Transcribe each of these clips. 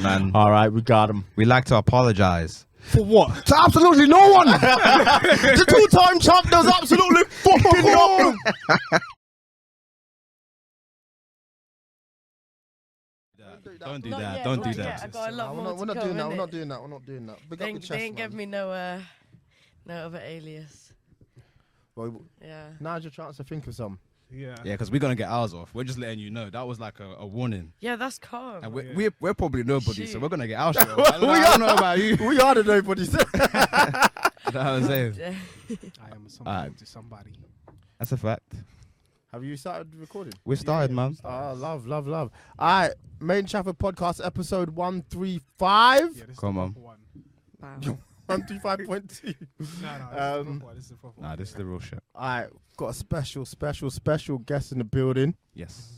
man. All right, we got him. We like to apologize. For what? To absolutely no one. The two-time champ does absolutely fucking nothing. Don't do Not that. yet, Don't do not yet. I that. got a lot more We're not to doing come, that. We're innit? not doing that. We're not doing that. Big up the They chest, ain't give man. me no other alias. Well, Yeah. now's your chance to think of some. Yeah. Yeah, because we're gonna get ours off. We're just letting you know. That was like a warning. Yeah, that's calm. And we're probably nobody, so Shit. we're gonna get our shit off. I don't know about you. We are the nobodies. You know what I'm saying? I am somebody to somebody. That's a fact. Have you started recording? We've started, man. Oh, love. All right, Made in Chafford podcast episode 135. Yeah, this Come is on. the proper one. Wow. 135.2. No, this is the proper one. Nah, this is the real shit. All right, got a special guest in the building. Yes.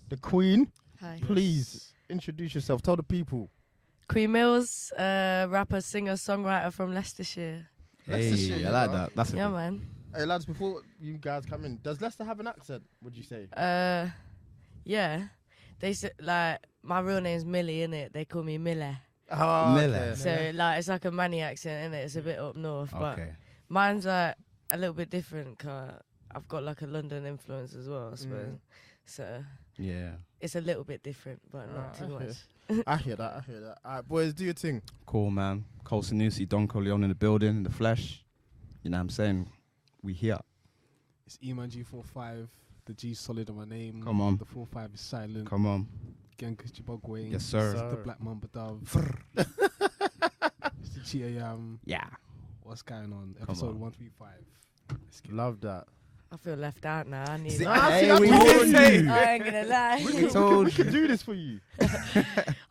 The Queen. Hi. Please introduce yourself. Tell the people. Queen Millz, rapper, singer, songwriter from Leicestershire. Hey, Leicestershire, I like bro. that. That's Yeah, it. man. Hey lads, before you guys come in, does Leicester have an accent? Would you say? Yeah. They said like my real name's Millie, innit? They call me Mille. Oh, Miller. So like it's like a Manny accent, innit? It's a bit up north, but Okay. mine's like a little bit different. Cause I've got like a London influence as well, I suppose. So Yeah. it's a little bit different, but not too okay. much. I hear that. All right, boys, do your thing. Cool, man. Cole Sanusi, Don Corleone in the building, in the flesh. You know what I'm saying? We here. It's Eman G45. The G solid on my name. Come on. The 45 is silent. Come on. Genghis Chibogwe. Yes, sir. Sir. The Black Mamba Dove. It's the Chiayam. Yeah. What's going on? Come Episode on. 135. Let's get it. Love that. I feel left out now. I need. Nah, Hey, see, I we told did you. say. I ain't gonna lie. We can do this for you.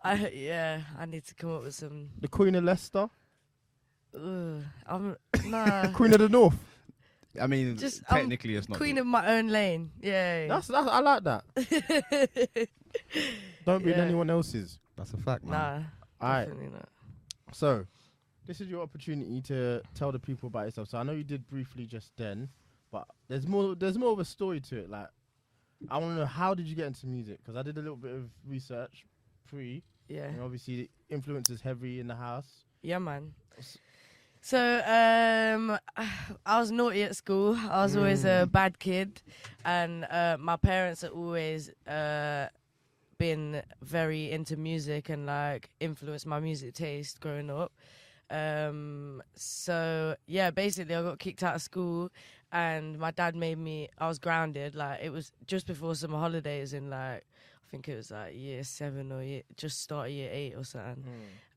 I need to come up with some. The Queen of Leicester. I'm nah. Queen of the North. I mean, Just, technically it's not. Queen of my own lane. Yeah. That's I like that. Don't be in Yeah. anyone else's. That's a fact, man. Nah. All right. Definitely not. So, this is your opportunity to tell the people about yourself. So I know you did briefly just then, but there's more of a story to it. Like, I want to know, how did you get into music? Because I did a little bit of research Yeah. and obviously the influence is heavy in the house. Yeah, man. So, I was naughty at school. I was always a bad kid, and my parents are always been very into music and like influenced my music taste growing up. So yeah, basically I got kicked out of school, and my dad made me. I was grounded. Like it was just before summer holidays in like. I think it was like year 7 or just started year 8 or something,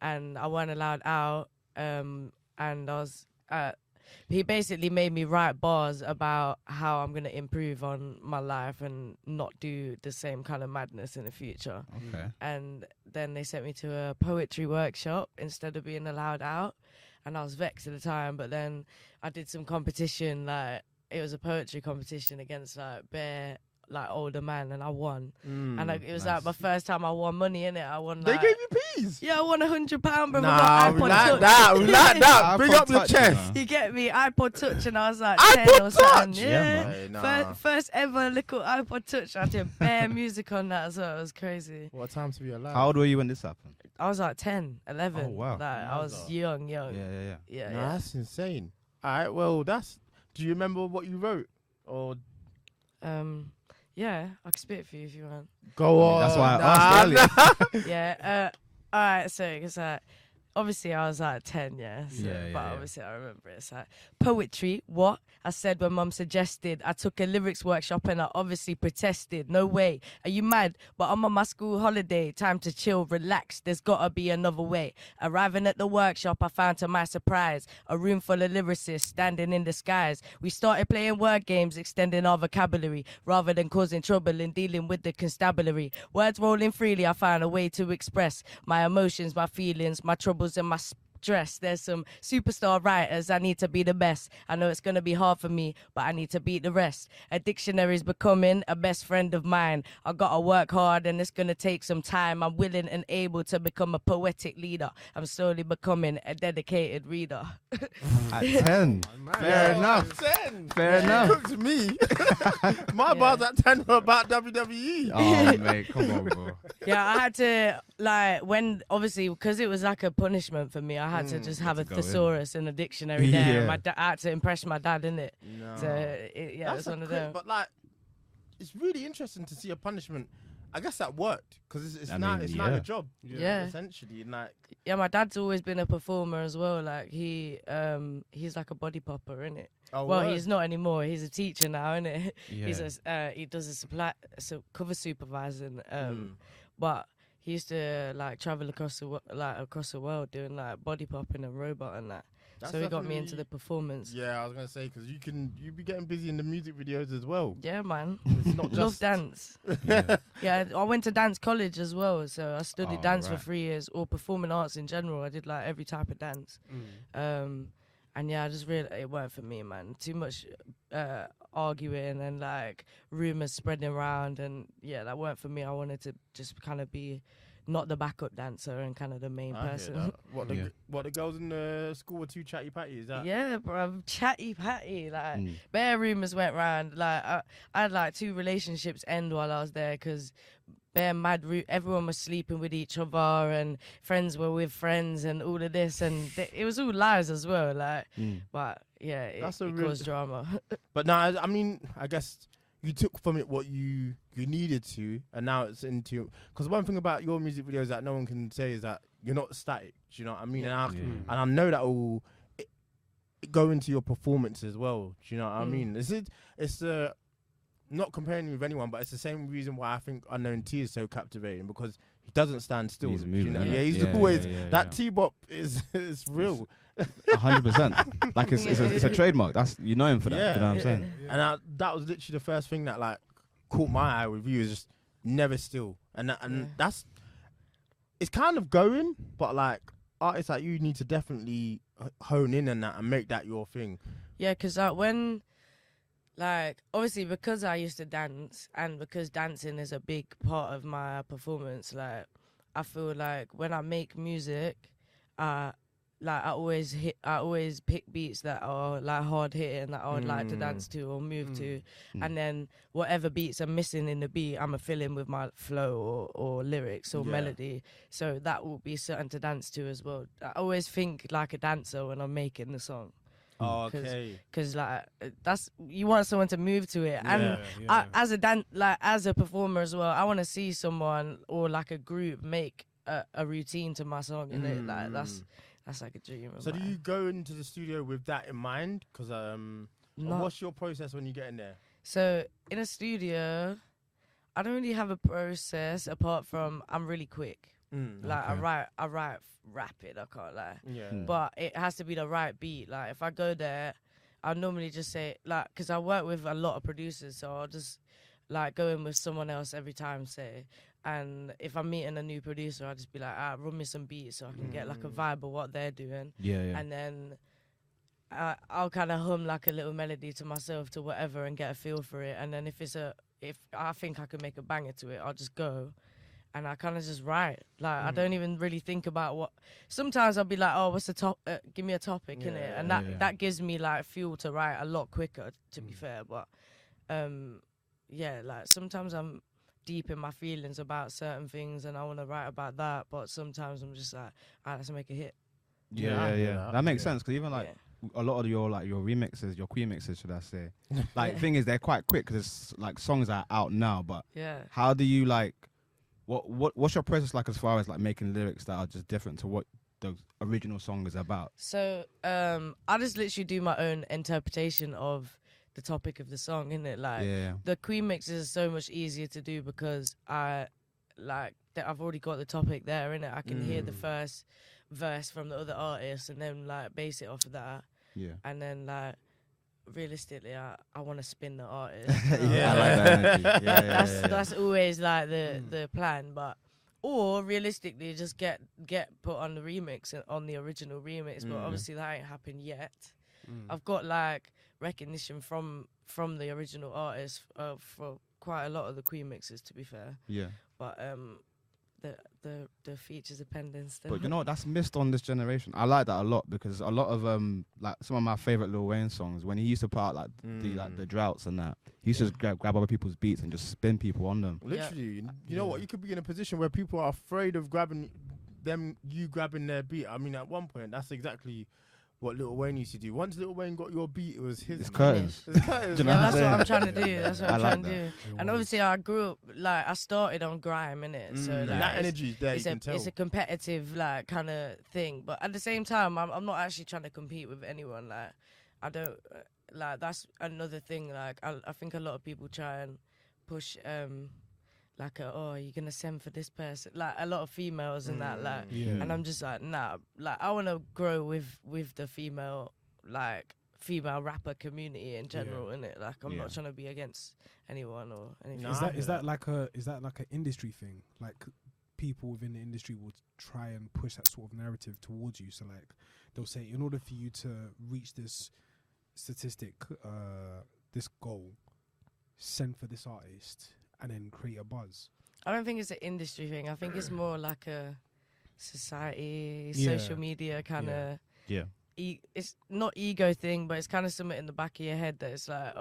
and I wasn't allowed out. And I was, he basically made me write bars about how I'm gonna improve on my life and not do the same kind of madness in the future. Okay. And then they sent me to a poetry workshop instead of being allowed out, and I was vexed at the time. But then I did some competition, like it was a poetry competition against like bare like older man, and I won. And like, it was like my first time I won money in it. I won. They Like, gave you peas. yeah, I won £100, bro. Nah, we like that. We like that. Bring up your Touch, chest. You get me? iPod Touch, and I was like iPod 10 or something. Touch? Yeah. Hey, nah. First ever little iPod Touch. I did bare music on that as well. It was crazy. What time to be alive? How old were you when this happened? I was like 10, 11. Oh, wow. Like, I was young. Yeah. Yeah, Nah, that's insane. All right, well, do you remember what you wrote? Or Yeah, I can spit it for you if you want. go on. That's why I asked earlier. Yeah. All right. So it's like, obviously I was like 10. Yeah. So, Yeah, But yeah. obviously I remember it's like poetry. What I said when mum suggested. I took a lyrics workshop and I obviously protested. No way. Are you mad? But I'm on my school holiday. Time to chill, relax. There's gotta be another way. Arriving at the workshop, I found to my surprise a room full of lyricists standing in the skies. We started playing word games, extending our vocabulary rather than causing trouble and dealing with the constabulary. Words rolling freely, I found a way to express my emotions, my feelings, my troubles, and my dress. There's some superstar writers. I need to be the best. I know it's gonna be hard for me, but I need to beat the rest. A dictionary's becoming a best friend of mine. I gotta work hard and it's gonna take some time. I'm willing and able to become a poetic leader. I'm slowly becoming a dedicated reader. At 10. Fair enough. 10. Fair enough. Cooked me. My bars at 10 were about WWE. Oh, mate, come on, bro. Yeah, I had to, like, when, obviously, because it was like a punishment for me, I had to just have a to go in. thesaurus and a dictionary there. Yeah. I had to impress my dad, innit? No. So, yeah, That's it's one a of quick- them. But like, it's really interesting to see a punishment. I guess that worked because it's I now mean, it's now yeah. a job. Yeah. Essentially, and like Yeah, my dad's always been a performer as well. Like, he's like a body popper, innit? oh, Well, word. he's not anymore. He's a teacher now, innit? Yeah. He does cover supervising. Mm. But he used to like travel across the world doing like body popping and robot and that. That's So he got me into definitely- the performance. Yeah, I was gonna say because you be getting busy in the music videos as well. Yeah, man. It's not Love just dance. Yeah. Yeah, I went to dance college as well. So I studied Oh, dance right. for 3 years, or performing arts in general. I did like every type of dance. And yeah, I just realized it weren't for me, man. Too much arguing and like rumors spreading around, and yeah, that weren't for me. I wanted to just kind of be not the backup dancer and kind of the main I hear person. that. Yeah. What the girls in the school were too chatty patty? Is that? Yeah, bro, chatty patty. Like, Mm. bare rumors went round. Like, I had like 2 relationships end while I was there because bare mad. Everyone was sleeping with each other, and friends were with friends, and all of this, and it was all lies as well. Like, Mm. but yeah, it That's a caused real- drama. But now, I mean, I guess you took from it what you needed to, and now it's into. Because one thing about your music videos that no one can say is that you're not static. Do you know what I mean? Yeah. And, Yeah. and I know that will go into your performance as well. Do you know what I Mm. mean? It's not comparing you with anyone, but it's the same reason why I think Unknown T is so captivating because he doesn't stand still. He's do you moving, know? innit? Yeah, he's Yeah, always yeah, that yeah. T-bop is real. 100%. Like, it's a trademark. That's, you know him for that. Yeah. You know what I'm saying? And that was literally the first thing that like caught my eye with you is just never still, and Yeah. that's it's kind of going, but like artists like you need to definitely hone in on that and make that your thing. Yeah, because when, like, obviously because I used to dance and because dancing is a big part of my performance, like, I feel like when I make music, like I always pick beats that are like hard hitting that I would like to dance to or move to, and then whatever beats are missing in the beat, I'ma fill in with my flow or lyrics or Yeah. melody. So that will be certain to dance to as well. I always think like a dancer when I'm making the song. Oh, 'Cause- okay. Because like that's, you want someone to move to it, and Yeah. as a performer as well, I want to see someone or like a group make a routine to my song, and it like that's like a dream. Of So do mine. you go into the studio with that in mind? Because No. what's your process when you get in there? So in a studio, I don't really have a process apart from I'm really quick. Like Okay. I write rapid. I can't lie. Yeah. But it has to be the right beat. Like if I go there, I'll normally just say like, because I work with a lot of producers, so I'll just like go in with someone else every time, say. And if I'm meeting a new producer, I'll just be like, run me some beats so I can get like a vibe of what they're doing. Yeah, yeah. And then I'll kind of hum like a little melody to myself to whatever and get a feel for it. And then if I think I can make a banger to it, I'll just go. And I kind of just write. Like, I don't even really think about what... Sometimes I'll be like, oh, what's the top... give me a topic, innit? Yeah, And that gives me, like, fuel to write a lot quicker, to be fair. But, yeah, like, sometimes I'm deep in my feelings about certain things and I want to write about that. But sometimes I'm just like, all right, let's make a hit. Yeah, yeah. That makes sense, because even, like, Yeah. a lot of your remixes, your Queen mixes, should I say? Like, thing is, they're quite quick, because it's, like, songs that are out now, but Yeah. how do you, like... What's your process like as far as like making lyrics that are just different to what the original song is about? So I just literally do my own interpretation of the topic of the song, innit? Like the Queen mixes is so much easier to do because I've already got the topic there, innit? I can hear the first verse from the other artist and then like base it off of that. Yeah. And then like realistically, I want to spin the artist. I like that energy. Yeah, That's always like the plan, but or realistically just get put on the remix on the original remix. But obviously that ain't happened yet. I've got like recognition from the original artist for quite a lot of the Queen mixes, to be fair. Yeah. But the features are pending still. But you know what? That's missed on this generation. I like that a lot because a lot of like some of my favorite Lil Wayne songs, when he used to put out like the droughts and that, he used to just grab other people's beats and just spin people on them. Literally, you know what? You could be in a position where people are afraid of grabbing their beat. I mean, at one point, that's exactly what Lil Wayne used to do. Once Lil Wayne got your beat, it was his. It's curtains. It's curtains. Do you know Yeah, what that's I'm what I'm saying? trying to do. That's what I I'm like trying to that. do. And obviously, I grew up like I started on grime, innit? So like, that energy is there. You can tell. it's a competitive like kind of thing, but at the same time, I'm not actually trying to compete with anyone. Like, I don't like that's another thing. Like, I think a lot of people try and push like you're gonna send for this person, like a lot of females and that, like, and I'm just like, nah, like I want to grow with the female rapper community in general, innit? Like, I'm not trying to be against anyone or anything. No, Is that like an industry thing? Like, people within the industry will try and push that sort of narrative towards you. So like, they'll say, in order for you to reach this statistic, this goal, send for this artist and then create a buzz. I don't think it's an industry thing. I think it's more like a society, Yeah. social media kind of. Yeah. It's not ego thing, but it's kind of something in the back of your head that it's like,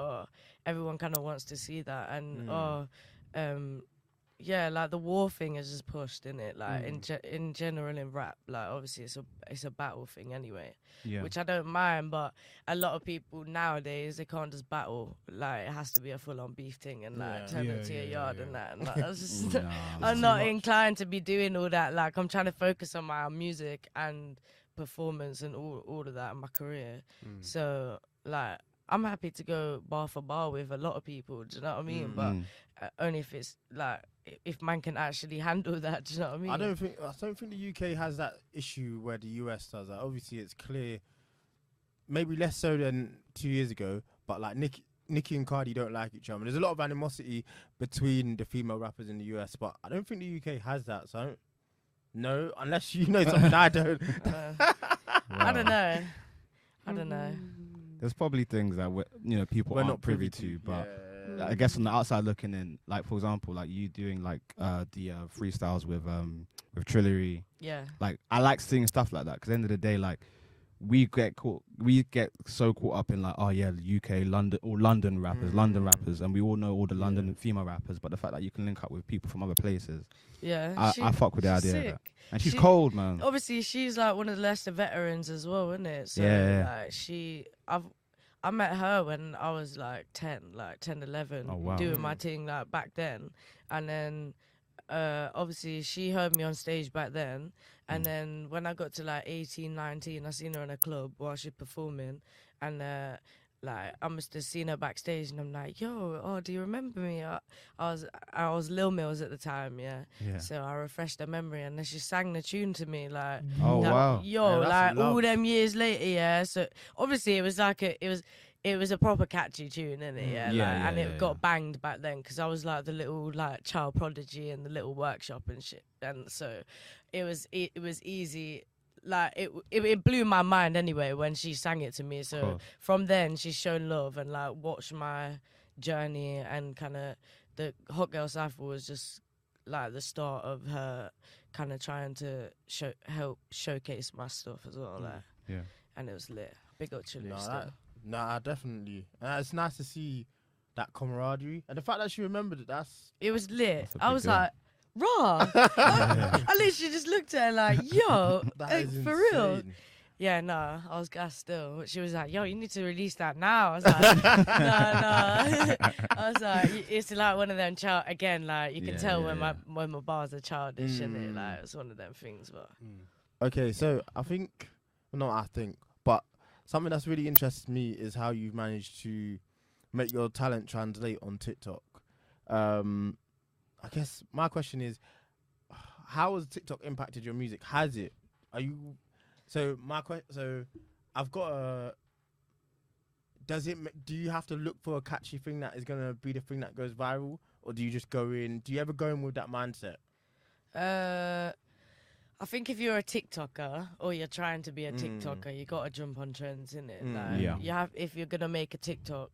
everyone kind of wants to see that, and like the war thing is just pushed, in it, like in general in rap, like obviously it's a battle thing anyway, which I don't mind, but a lot of people nowadays, they can't just battle, like it has to be a full on beef thing and like turn into your yard and that, and like, that's just I'm not inclined to be doing all that. Like, I'm trying to focus on my music and performance and all of that in my career. So like, I'm happy to go bar for bar with a lot of people, do you know what I mean? But only if it's like, if man can actually handle that, do you know what I mean? I don't think the UK has that issue where the US does that. Obviously, it's clear, maybe less so than 2 years ago, but like Nicki and Cardi don't like each other. There's a lot of animosity between the female rappers in the US, but I don't think the UK has that. So I don't know, unless you know something I don't. I don't know. I don't know. There's probably things that people We're aren't not privy to, but Yeah. I guess on the outside looking in, like for example, like you doing like the freestyles with Trillery. Yeah. Like, I like seeing stuff like that because at the end of the day, like we get so caught up in like, oh yeah, UK, London rappers, and we all know all the London female rappers, but the fact that you can link up with people from other places, Yeah. I fuck with the she's idea of that. sick. And she's cold, man. Obviously, she's like one of the Leicester veterans as well, isn't it? So Yeah. like, I met her when I was like 10, 11, Oh, wow. doing my thing like back then. And then obviously she heard me on stage back then. And then when I got to like 18, 19, I seen her in a club while she performing. And like, I must have seen her backstage, and I'm like, yo, do you remember me? I was Lil Millz at the time, yeah. So I refreshed her memory, and then she sang the tune to me, like, Oh, wow. yo, Yeah, that's like love. all them years later, yeah. So obviously it was like it was a proper catchy tune, innit? Yeah, and it got banged back then because I was like the little like child prodigy in the little workshop and shit, and so it was easy. Like, it blew my mind anyway when she sang it to me. So from then she's shown love and like watched my journey, and kind of the Hot Girl Cypher was just like the start of her kind of trying to help showcase my stuff as well. Like, and it was lit. Big up Chile still. Nah, definitely. It's nice to see that camaraderie, and the fact that she remembered it. It was lit. That's a I big was deal. like, raw. I literally just looked at her like, yo, That like, is for real. insane. Yeah, no, I was gassed still. But she was like, yo, you need to release that now. I was like, no. I was like, it's like one of them again, like, you can tell when my bars are childish, and it, like, it's one of them things. But Okay, so but something that's really interested me is how you've managed to make your talent translate on TikTok. I guess my question is, how has TikTok impacted your music? Has it? Are you? So I've got a. Do you have to look for a catchy thing that is gonna be the thing that goes viral, or do you just go in? Do you ever go in with that mindset? I think if you're a TikToker or you're trying to be a TikToker, you gotta jump on trends, innit? Like, Yeah. you have, if you're gonna make a TikTok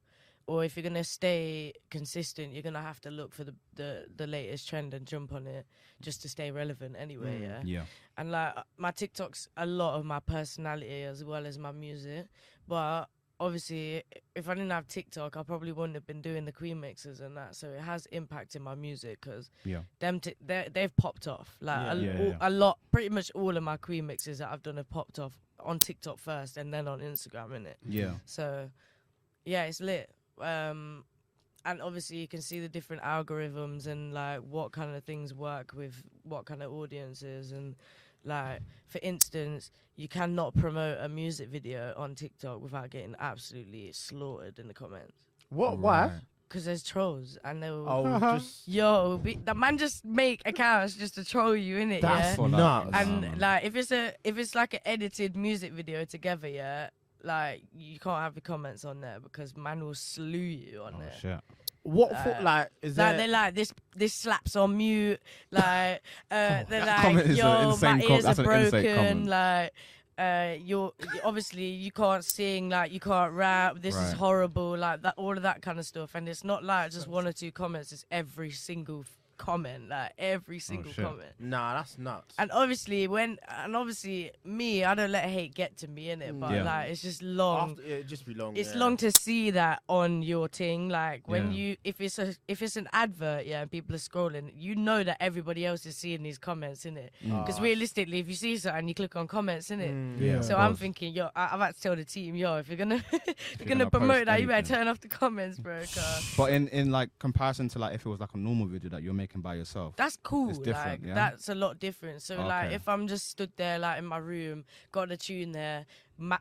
or if you're gonna stay consistent, you're gonna have to look for the latest trend and jump on it just to stay relevant anyway. Yeah. And like my TikTok's a lot of my personality as well as my music, but obviously if I didn't have TikTok, I probably wouldn't have been doing the Queen mixes and that. So it has impacted my music because they've popped off. Like a lot, pretty much all of my Queen mixes that I've done have popped off on TikTok first and then on Instagram, innit? Yeah. So yeah, it's lit. And obviously you can see the different algorithms and like what kind of things work with what kind of audiences. And like, for instance, you cannot promote a music video on TikTok without getting absolutely slaughtered in the comments. What? Why? Because there's trolls and they will, the man just make accounts just to troll you, innit? That's Yeah. nuts. And like, if it's like an edited music video together, yeah, like you can't have the comments on there because man will slew you on there. Shit. What for? Like, is Like there? they're like this slaps on mute. Like they're That comment like, is an yo, insane my ears are that's an insane broken. comment. Like you're obviously you can't sing. Like you can't rap. This is Right. horrible. Like that, all of that kind of stuff. And it's not like just one or two comments. It's every single comment. Like every single shit. comment. Nah, that's nuts. And obviously me, I don't let hate get to me, innit? But Yeah. like it's just long. After, it'd just be long. It's yeah. long to see that on your thing. Like when Yeah. if it's an advert, yeah, and people are scrolling, you know that everybody else is seeing these comments, innit? Because realistically, if you see something, you click on comments, innit? Yeah. So of I'm course. thinking, yo, I've had to tell the team, yo, if you're gonna gonna promote post that, you better anything. turn off the comments, bro. 'Cause But in like comparison to like if it was like a normal video that you're making by yourself. that's cool. It's different, like yeah? that's a lot different. So like Okay. if I'm just stood there like in my room, got the tune there,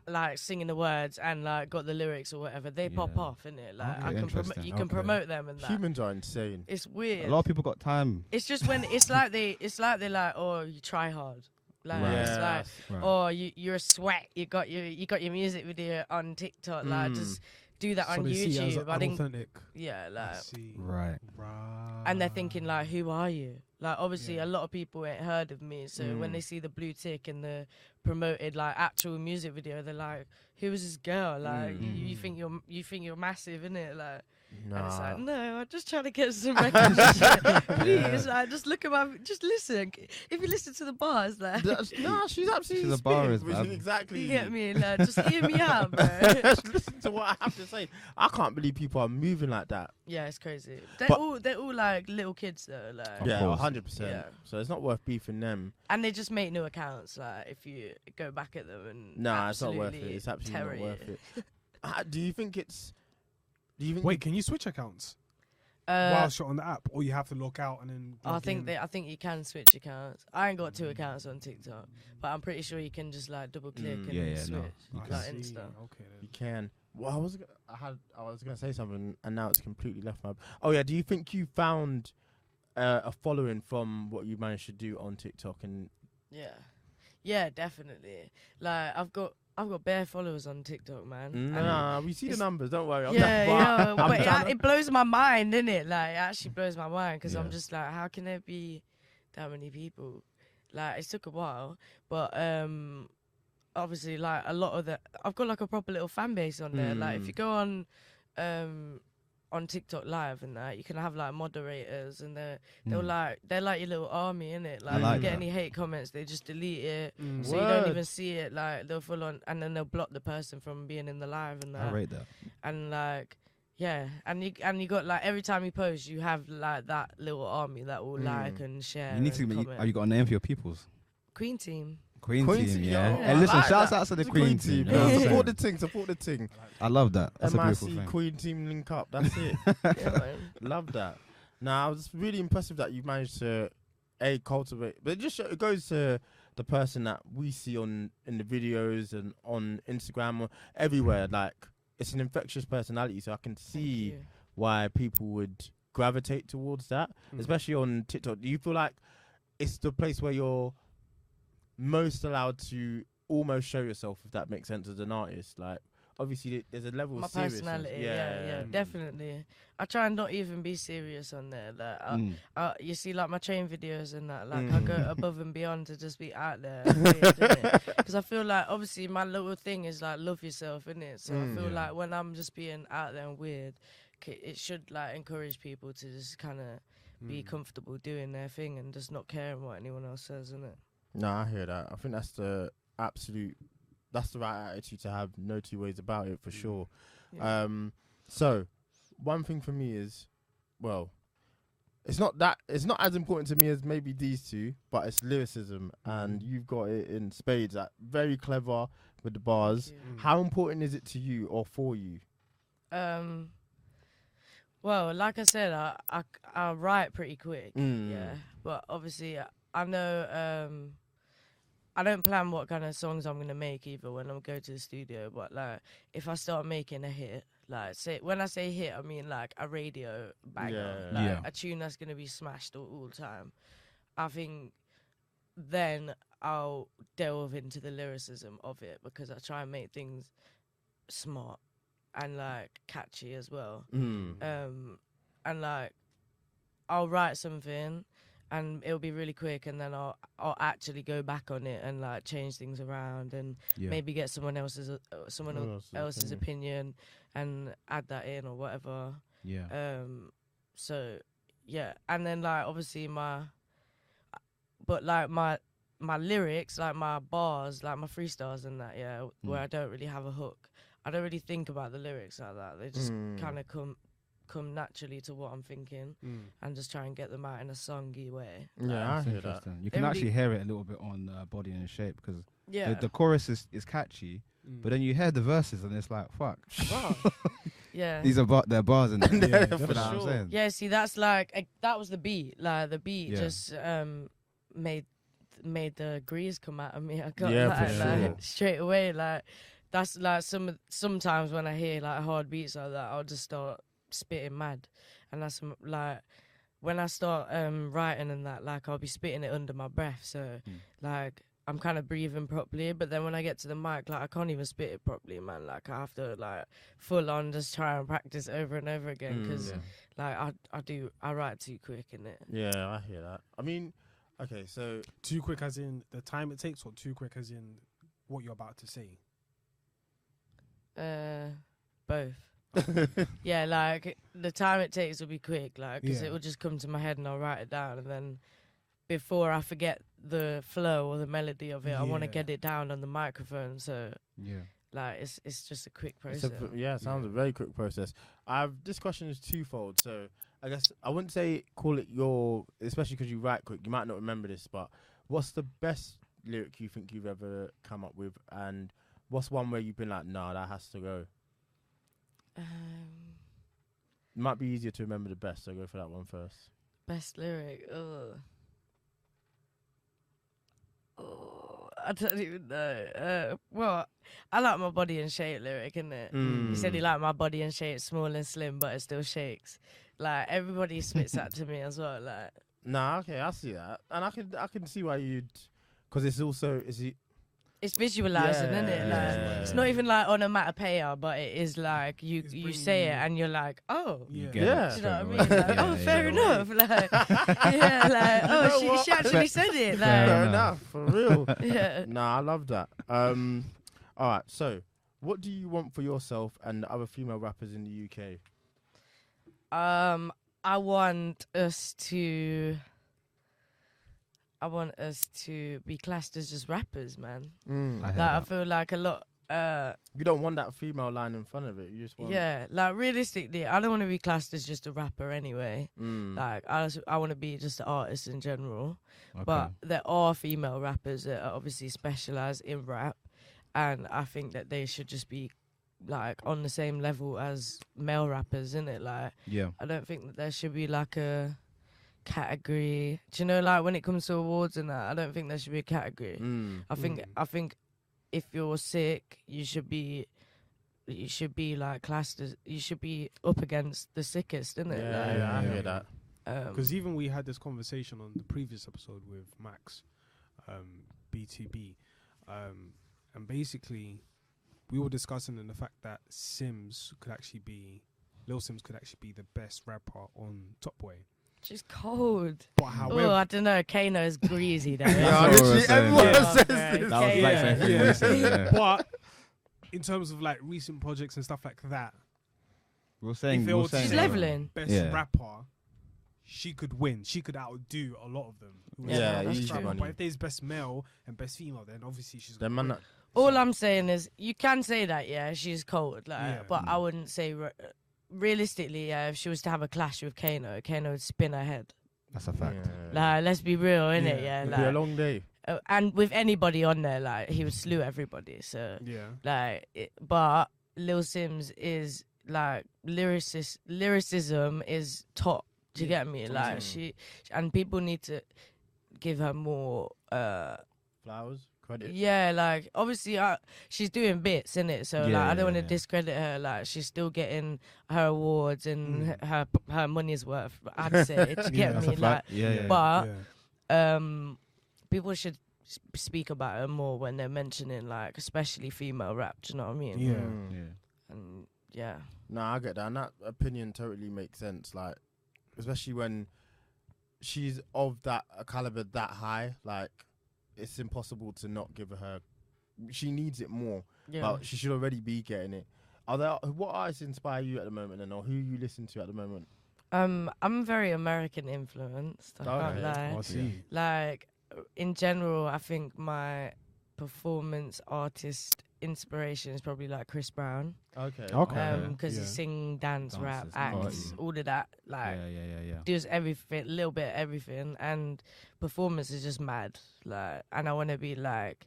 like singing the words and like got the lyrics or whatever, they pop Yeah. off, innit? Like Okay, I can interesting. you can Okay. promote them and that. Humans are insane. It's weird. A lot of people got time. It's just when it's like they're like, oh, you try hard. Like Right. it's like, Right. oh, you're a sweat. You got your music video on TikTok. Like just do that So on they see it as YouTube. I think unauthentic. yeah, I like, see. Right. and they're thinking like, who are you? Like obviously Yeah. a lot of people ain't heard of me. So when they see the blue tick and the promoted like actual music video, they're like, who is this girl? Like you think you're massive, innit? Like. And it's like, no, I'm just trying to get some recognition. Please, like, just look at just listen. If you listen to the bars, like, No, she's absolutely. She's a barist, spitting, man. Exactly. you get me? Like, just hear me out, bro. Listen to what I have to say. I can't believe people are moving like that. Yeah, it's crazy. They're But- all like little kids though, like, Of Yeah, course. 100%. Yeah. So it's not worth beefing them. and they just make new accounts. Like, if you go back at them and Nah, it's not worth it. absolutely It's absolutely terror not worth you. it. Do you think it's? Do you think? Wait, can you switch accounts Uh, whilst you're on the app, or you have to log out and then? I log think in? I think you can switch accounts. I ain't got 2 accounts on TikTok, but I'm pretty sure you can just like double click and Yeah, switch no, you I like see. Insta. Okay. You can. Well, I was gonna say something, and now it's completely left my. Oh yeah. Do you think you found a following from what you managed to do on TikTok? And Yeah, definitely. Like I've got bare followers on TikTok, man. And nah, we see the it's- numbers. Don't worry. yeah, I'm but trying to- it blows my mind, innit? Like it actually blows my mind because I'm Yeah. just like, how can there be that many people? Like it took a while, but obviously like a lot of I've got like a proper little fan base on there. Like if you go on TikTok Live and that, you can have like moderators and they're like your little army, innit? Like, like if you get that. any hate comments, they just delete it. Mm. So you don't Word. even see it. Like they'll full on, and then they'll block the person from being in the live and I that. rate that. And like, yeah, and you got like every time you post, you have like that little army that will like and share. You need to. and Have comment. you got a name for your peoples? Queen team. Queen Queen team, team, yeah. yo, Hey, I listen, like shouts that. out to the It's a Queen team. You know what I'm Support the saying? ting. Support the ting. I love that. That's a beautiful MIC thing. Queen team link up. That's it. Yeah, man. Love that. Now, it's really impressive that you managed to cultivate, but it goes to the person that we see in the videos and on Instagram or everywhere. Like, it's an infectious personality, so I can Thank see you. why people would gravitate towards that, especially on TikTok. Do you feel like it's the place where you're most allowed to almost show yourself, if that makes sense, as an artist? Like, obviously there's a level My of seriousness. personality, yeah, definitely. I try and not even be serious on there. Like, you see, like my train videos and that, like I go above and beyond to just be out there. Because I feel like, obviously, my little thing is like love yourself, innit? So I feel like when I'm just being out there and weird, it should like encourage people to just kind of be comfortable doing their thing and just not caring what anyone else says, innit? No, I hear that. I think that's the right attitude to have. No two ways about it, for sure. Yeah. So one thing for me is, well, it's not as important to me as maybe these two, but it's lyricism, and you've got it in spades. Like, very clever with the bars. How important is it to you or for you? Well, like I said, I write pretty quick, yeah. But obviously, I know I don't plan what kind of songs I'm gonna make either when I go to the studio. But like, if I start making a hit, like when I say hit, I mean like a radio banger, a tune that's gonna be smashed all the time. I think then I'll delve into the lyricism of it because I try and make things smart and like catchy as well. And like I'll write something and it'll be really quick, and then I'll actually go back on it and like change things around and maybe get someone else's opinion and add that in or whatever. So yeah, and then like obviously my lyrics, like my bars, like my freestyles and that, where I don't really have a hook. I don't really think about the lyrics like that. They just kind of come naturally to what I'm thinking and just try and get them out in a songy way. Yeah, I hear that. You can actually hear it a little bit on Body and Shape because the chorus is catchy, but then you hear the verses and it's like, fuck. Yeah. These are their bars and for sure. Yeah, see, that's like, that was the beat. Like, the beat just made the grease come out of me. I got like straight away. Like, that's like sometimes when I hear like hard beats like that, I'll just start spitting mad. And that's like when I start writing and that, like I'll be spitting it under my breath. So like I'm kind of breathing properly, but then when I get to the mic, like I can't even spit it properly, man. Like I have to like full on just try and practice over and over again because like I write too quick in it. Yeah, I hear that. I mean, okay, so too quick as in the time it takes, or too quick as in what you're about to say? Both. Yeah, like the time it takes will be quick, like because it will just come to my head and I'll write it down, and then before I forget the flow or the melody of it, I want to get it down on the microphone. So like it's just a quick process. It sounds a very quick process. This question is twofold, so I guess I wouldn't say call it your, especially because you write quick. You might not remember this, but what's the best lyric you think you've ever come up with, and what's one where you've been like, nah, that has to go? It might be easier to remember the best, so go for that one first. Best lyric? I don't even know. Well, I like my body and shape lyric, innit? He said he liked my body and shape, small and slim, but it still shakes. Like, everybody spits that to me as well. Like, nah, okay, I see that, and I can see why you'd, because it's also it's visualizing, isn't it? Like, it's not even like onomatopoeia, but it is like you say it and you're like, oh, do you know what I mean? Like, fair enough. Like, she actually said it. Like, fair enough, for real. Nah, I love that. All right, so what do you want for yourself and the other female rappers in the UK? I want us to be classed as just rappers, man. I feel like a lot. You don't want that female line in front of it. You just want. Yeah, like realistically, I don't want to be classed as just a rapper anyway. Like I want to be just an artist in general. Okay. But there are female rappers that are obviously specialised in rap, and I think that they should just be like on the same level as male rappers, innit? Like, I don't think that there should be like a category. Do you know, like when it comes to awards and that, I don't think there should be a category. I think if you're sick, you should be like classed as, you should be up against the sickest, isn't it? I hear that. Because even we had this conversation on the previous episode with Max, BTB, and basically we were discussing in the fact that Lil Sims could actually be the best rapper on Top Boy. She's cold. But Oh, however, I don't know. Kano's greasy though. Yeah, That's what literally we're saying, everyone yeah. says Yeah, this. That was like saying Yeah. recently, yeah. but in terms of like recent projects and stuff like that, We were saying, if we it were was saying She's to that. leveling. best Yeah. rapper, she could win. She could outdo a lot of them. who was Yeah, best that's rapper. true. But if there's best male and best female, then obviously she's Then gonna man, win. All I'm saying is you can say that, yeah, she's cold, like, Yeah. but I wouldn't say realistically, yeah, if she was to have a clash with Kano would spin her head. That's a fact. Like, let's be real, innit? Yeah. Yeah, It'll be a like, long day. and with anybody on there, like, he would slew everybody. So, Yeah. like, but Lil Sims is like lyricism is top. Do you get me? Like, and people need to give her more. Flowers, credit. Yeah, like obviously she's doing bits in it, so like Yeah, I don't want to yeah. discredit her. Like she's still getting her awards and her money's worth. I'd say, do you Yeah, get That's me? a Like, fact. Yeah. but yeah. people should speak about her more when they're mentioning like especially female rap. Do you know what I mean? Yeah. Yeah. And yeah, Nah, I get that. And that opinion totally makes sense. Like, especially when she's of that caliber that high, like, it's impossible to not give her. She needs it more, yeah. but she should already be getting it. What artists inspire you at the moment, and or who you listen to at the moment? I'm very American influenced. I can't Okay. lie. I see. Like in general, I think my performance artist inspiration is probably like Chris Brown. Okay. Okay. Because he Yeah. sing, dance, rap, Dances, acts, party. all of that. Like Yeah. does everything, little bit of everything, and performance is just mad. Like, and I want to be like,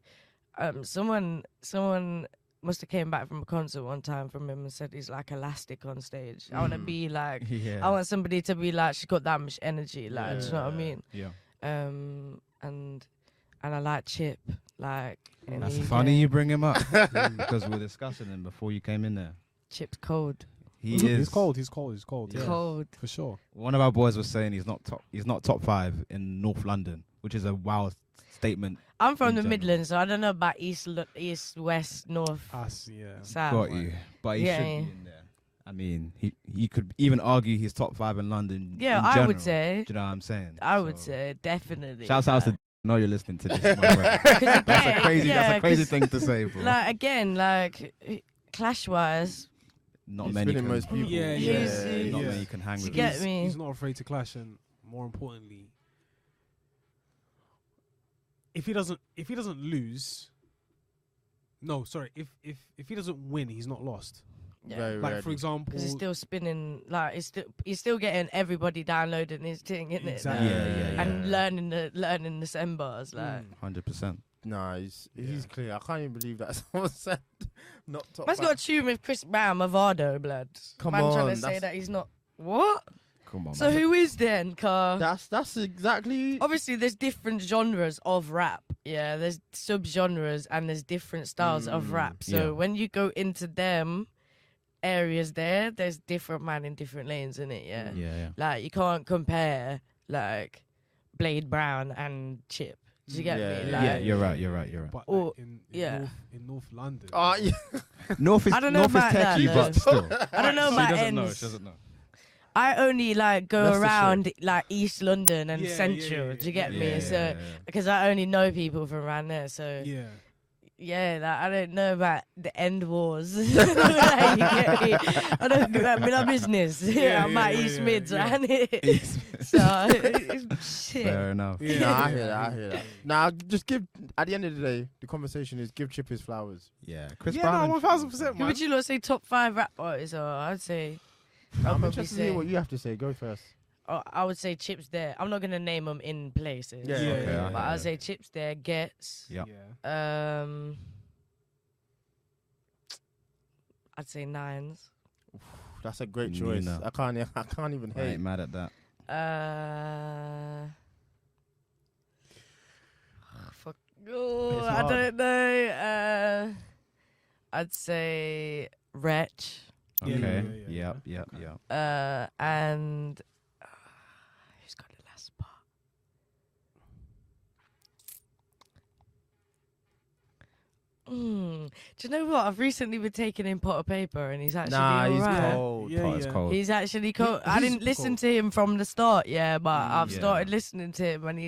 someone must have came back from a concert one time from him and said he's like elastic on stage. I want to be like, Yeah. I want somebody to be like, she's got that much energy. Like, do you know what I mean? Yeah. And I like Chip. Like, in That's the funny UK. you bring him up because we were discussing him before you came in there. Chip's cold. He is He's cold. He's yeah. Cold. For sure. One of our boys was saying he's not top 5 in North London, which is a wild statement. I'm from In the general. Midlands, so I don't know about east, west, north, Us, yeah. south. Got you, but he Yeah, should yeah. be in there. I mean, he could even argue he's top 5 in London. Yeah, in I would general. say. Do you know what I'm saying? I would So, say definitely. Shouts out like, to. I know you're listening to this, my friend. That's a crazy. yeah, that's a crazy 'cause, thing to say, bro. Like again, like clash wise, Not He's many. spinning Can, most people. Yeah, not yeah. many can hang You with. get him. me? He's not afraid to clash, and more importantly, if he doesn't lose, no, sorry, if he doesn't win, he's not lost. yeah. Very Like rarely. for example, Because he's still spinning, like he's still getting everybody downloading his thing, isn't it? Exactly. Yeah. And learning the send bars, like. 100%. Nah, he's clear. I can't even believe that someone said not top. Man's got a tune with Chris Brown, Mavado, blood. Come Man trying on, to say that's- that he's not. What? Come on, So man. who is then, car? That's exactly. Obviously, there's different genres of rap. Yeah, there's sub-genres and there's different styles of rap. So yeah. when you go into them areas there's different man in different lanes, in it. Yeah. Yeah. Like, you can't compare, like, Blade Brown and Chip. Do you get Yeah, me? yeah. Like, Yeah, you're right. but Or- like, in yeah. North London, Yeah. North is I don't know North is about that, techie, though. but still. I don't know She my doesn't know. ends. She doesn't know. I only, like, go Leicestershire. around, like, East London and Yeah, Central. yeah, Do you get me? Yeah, So, yeah. because I only know people from around there. So, yeah. yeah, like, I don't know about the end wars. Like, you get me? I don't know about my business. Yeah, I'm at yeah, East yeah, Mids, yeah. around here. So, shit. Fair enough. Yeah. Nah, I hear that. Nah, just give. At the end of the day, the conversation is give Chip his flowers. Yeah, Chris Yeah, Brown. no, and- 1000%, Who man. would you lot say top 5 rap artists are? I'd say. I'll I'm probably interested to say. hear what you have to say. Go first. I would say Chips there. I'm not gonna name them in places. Yeah, Yeah, Okay, yeah, But yeah. I'd say Chips there. Gets. Yeah. I'd say Nines. That's a great Me choice. neither. I can't even I hate. ain't mad at that. Fuck. Oh, It's I hard. don't know. I'd say Wretch. Yeah, Okay. yeah. Yep. And who's got the last part? Do you know what? I've recently been taking in Pot of Paper, and he's actually Nah, he's alright. cold. Yeah, It's yeah. cold. He's actually cold. I he's didn't listen cold. to him from the start, yeah, but I've Yeah. started listening to him, and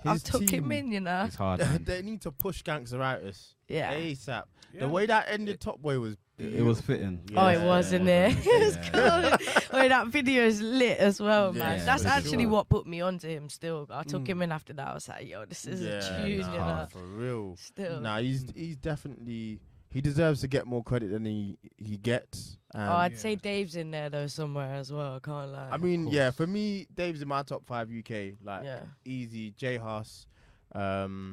I've His took him team in, you know. It's hard. Man. They need to push Gangsteritis Yeah. ASAP. Yeah. The way that ended Top Boy was It was fitting. Oh, it was, isn't it? It was Yeah. cool. Oh, that video is lit as well, man. Yeah, That's for actually sure. what put me onto him still. I took him in after that. I was like, yo, this is a tune, you know. for real. Still. Nah, he's definitely, he deserves to get more credit than he gets. Oh, I'd Yeah. say Dave's in there though somewhere as well. I can't lie. I mean, yeah, for me, Dave's in my top 5 UK. Like, yeah. easy, J Huss. Oh,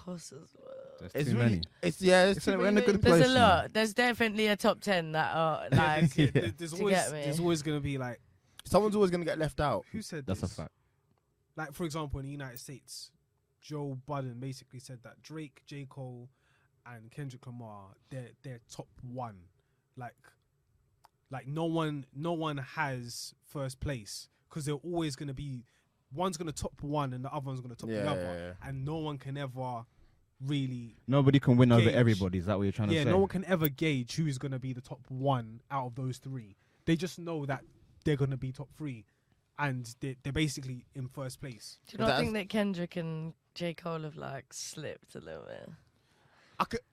horse as well. There's It's too really, many. it's yeah, it's It's too we're many in a good names. place. There's a man. lot. There's definitely a top 10 that are like. Yeah. There's To always get me. there's always gonna be like, Someone's always gonna get left out. who said That's a this? fact. Like, for example, in the United States, Joe Budden basically said that Drake, J. Cole, and Kendrick Lamar, they're top one. Like no one has first place, because they're always gonna be, one's gonna top one and the other one's gonna top the other, and no one can ever really. Nobody can win over Gauge. everybody. Is that what you're trying to say? No one can ever gauge who's gonna be the top one out of those three. They just know that they're gonna be top three, and they're basically in first place. Do you not think that Kendrick and J. Cole have like slipped a little bit?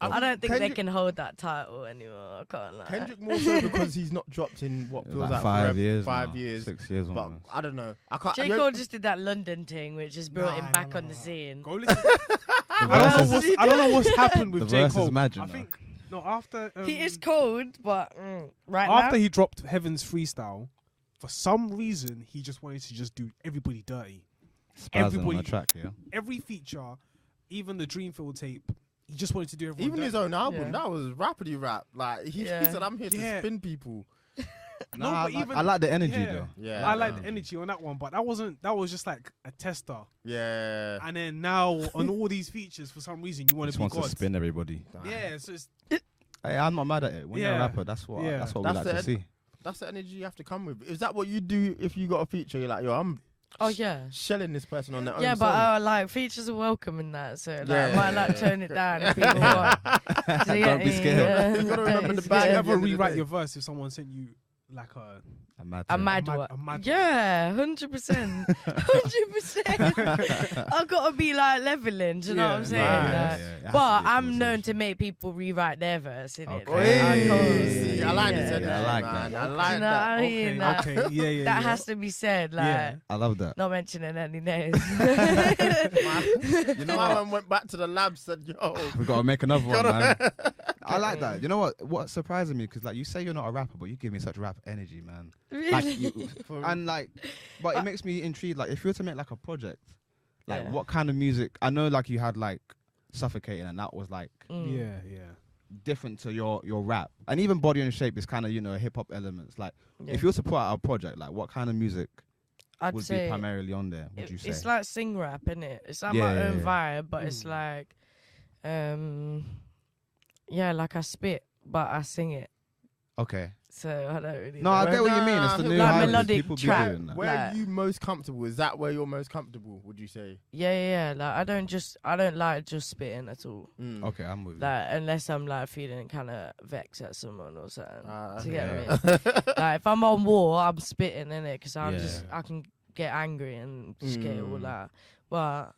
I don't think they can hold that title anymore. I can't lie. Kendrick more so because he's not dropped in what It feels was like like 5 forever, years. 5 now. years. 6 years. But almost. I don't know. I can't. J. Cole just did that London thing, which has brought him back on the scene. Go listen. The I verse don't is- know what's happened The with J. verse is Cole. mad, you I know. think after He is cold, but right after now. he dropped Heaven's Freestyle, for some reason he just wanted to just do everybody dirty. Spazzing on everybody- the track, yeah. Every feature, even the Dreamfield tape, he just wanted to do everyone Even dirty. his own album, Yeah. that was rapidy rap. Like he Yeah. said, I'm here to Yeah. spin people. No, Nah, but even I like the energy yeah. though. Yeah, I like the energy on that one, but that was just like a tester. Yeah. And then now on all these features, for some reason you want Just to be wants God. to spin everybody. Yeah, so it's Hey, I'm not mad at it. When you're a Yeah. rapper, that's what Yeah. that's what That's we like to the- see. That's the energy you have to come with. Is that what you do if you got a feature? You're like, yo, I'm Oh yeah. shelling this person on their own Yeah, song. but like features are welcome in that, so like, Yeah. I might like tone it down if people want. So, yeah, Don't be scared. You gotta remember the you bag. should at never the end of the rewrite day. your verse if someone sent you like a I'm mad. A to it. mad mad- one. a mad one. Yeah, 100%. 100%. I've got to be like leveling, do you know what I'm Yeah. saying? Right. Like, Yeah, yeah, it has but to be a I'm known to conversation. make people rewrite their verse, innit? Okay. Hey, I like this Yeah. energy, I like man. that. I Do like you know that. what I mean? Like, Okay, yeah, yeah. that yeah. has to be said, like, Yeah. I love that. not mentioning any names. You know, my man went back to the lab, said, yo, We gotta make another one, man. I like that. You know what? What's surprising me, because like you say you're not a rapper, but you give me such rap energy, man. Like, Really? you, and like, but it makes me intrigued. Like, if you were to make like a project, like Yeah. what kind of music? I know, like you had like Suffocating, and that was like Mm. Yeah. different to your rap, and even Body and Shape is kind of hip hop elements. Like, Yeah. if you were to put out a project, like what kind of music I'd would say be primarily on there? Would you say? it's like sing rap, innit? It's like Yeah, my yeah, own yeah. vibe, but it's like, yeah, like I spit, but I sing it. Okay. So I don't really. No, know. I get what you mean. It's the new Like hybrid. melodic People be track. doing that. where Like- are you most comfortable? Is that where you're most comfortable, would you say? Yeah. Like I don't like just spitting at all. Mm. Okay, I'm with you. Like unless I'm like feeling kind of vexed at someone or something. Ah, Do you get yeah. me? Like if I'm on war, I'm spitting in it because I'm Yeah. just I can get angry and just get it all Mm. out. But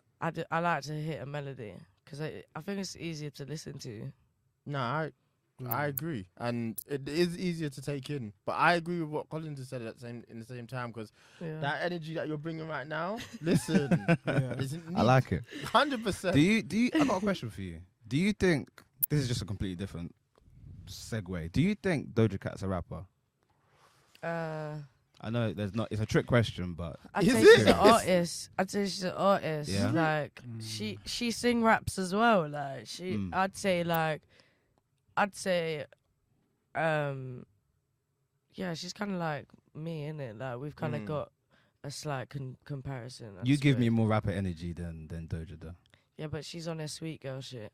I like to hit a melody because I think it's easier to listen to. No, I agree, and it is easier to take in. But I agree with what Collins has said in the same time, because Yeah. that energy that you're bringing right now, listen, Yeah. I like it. 100%. Do you? I got a question for you. Do you think this is just a completely different segue? Do you think Doja Cat's a rapper? I know there's not. It's a trick question, but I'd Is say it? she's an artist. I'd say she's an artist. Yeah? Like she sing raps as well. Like I'd say, yeah, she's kind of like me, innit? Like we've kind of got a slight comparison. I you give suppose. me more rapper energy than Doja though. Yeah, but she's on her sweet girl shit,